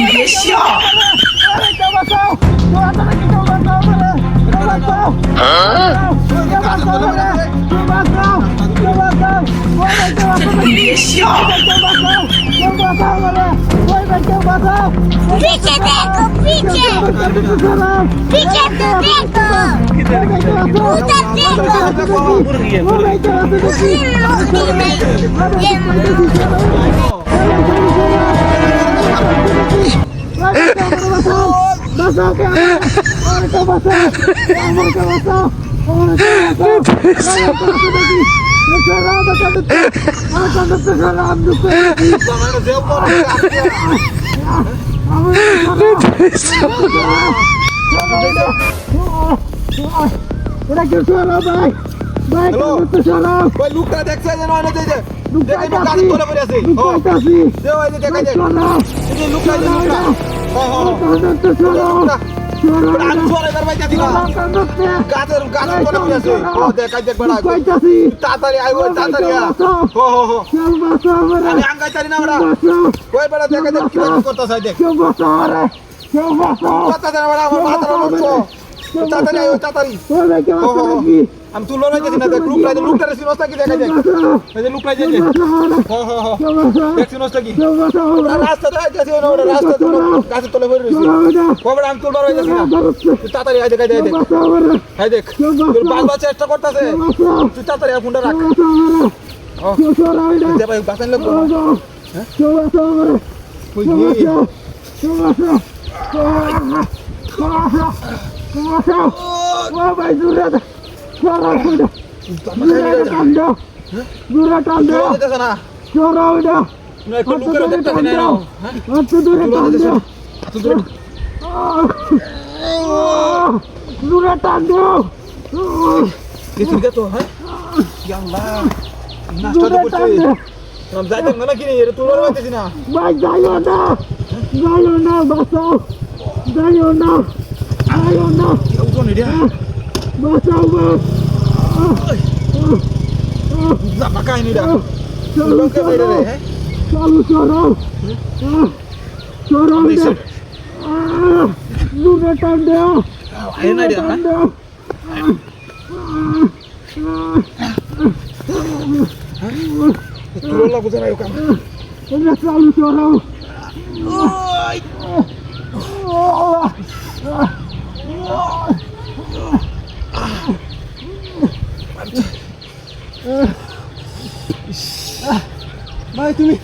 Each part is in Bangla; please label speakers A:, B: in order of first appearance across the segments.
A: 别笑。别笑。
B: Piche Deco, piche! Piche Deco! Puta
C: লুকটা দেখছে যে নয় না যে দেখে তো গাড়ি ধরে পড়ে আছে দে ওই যে দেখাই দে এই লুকটা যে লুকটা আমি সরে দর ভাই যাচ্ছি না গাছের ধরে পড়ে আছে দেখাই দেখ বড়া তাড়াতাড়ি আইবো তাড়াতাড়ি আমি আঙ্গাই তারি না বড়া কই বড়া দেখাই দেখ কি করতেছ দেখ কথা দে বড়া আমার মাথা নড়ছো তাড়াতাড়ি আইবো তাড়াতাড়ি আমি তুলো না যাচ্ছি না দেখ লুকটা রে সিনস্তা কি দেখাই দেখ এই যে লুকটা যে দেখ সিনস্তা কি রাস্তা তো যাচ্ছে না ওরা রাস্তা তো গাছের তলে পড়ে রইছে কবড় আমি তুলবার হয়ে যাচ্ছি না তাড়াতাড়ি আই দেখাই দেখ হাই দেখ তোর বারবার চেষ্টা করতেছে তুই তাড়াতাড়ি ফোনটা রাখ দে ভাই বাঁচান লাগবে হ্যাঁ কই Pakai ini dah. Sorong ke bayar deh. Selalu sorong. Sorong deh. Lu datang deh. Ayo nak dia. Turun lah bukan ayo kamu. Ini selalu sorong. ভাই তুমি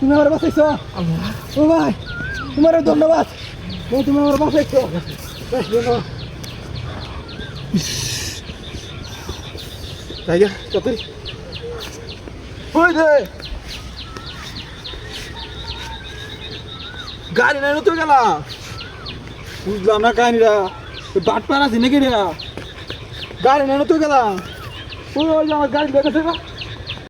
C: আমার বাঁচাইছো ও ভাই তোমার ধন্যবাদ ভাই তুমি আমার বাঁচাইছো তাই কত ওই রে গাড়ি নাই তো গেল বুঝলাম না কাহিনীরা বাট পার আছে নাকি রে গাড়ি নাই তো গেল ওই আমার গাড়ি দেখেছে